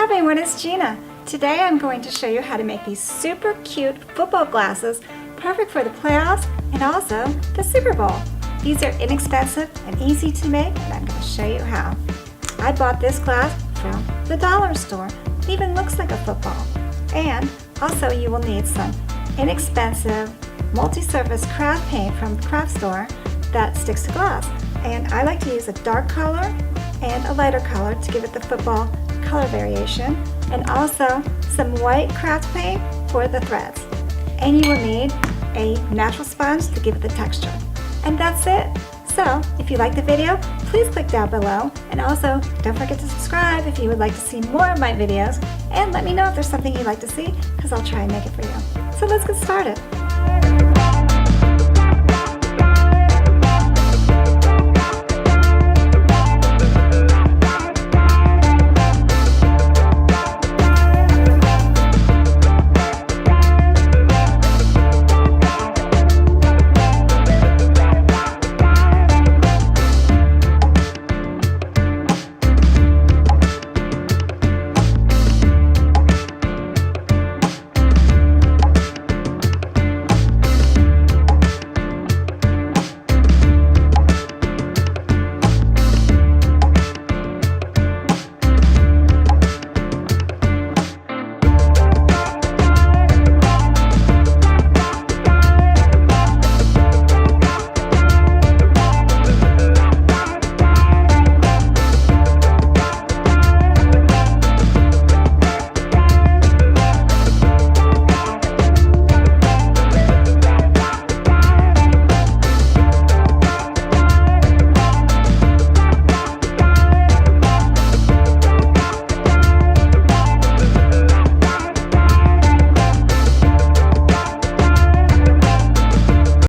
everyone, it's Gina. Today I'm going to show you how to make these super cute football glasses, perfect for the playoffs and also the Super Bowl. These are inexpensive and easy to make, and I'm going to show you how. I bought this glass from the dollar store. It even looks like a football. And also you will need some inexpensive multi-surface craft paint from the craft store that sticks to glass. And I like to use a dark color and a lighter color to give it the football color variation, and also some white craft paint for the threads. And you will need a natural sponge to give it the texture. And that's it. So if you like the video, please click down below, and also don't forget to subscribe if you would like to see more of my videos, and let me know if there's something you'd like to see, because I'll try and make it for you. So let's get started.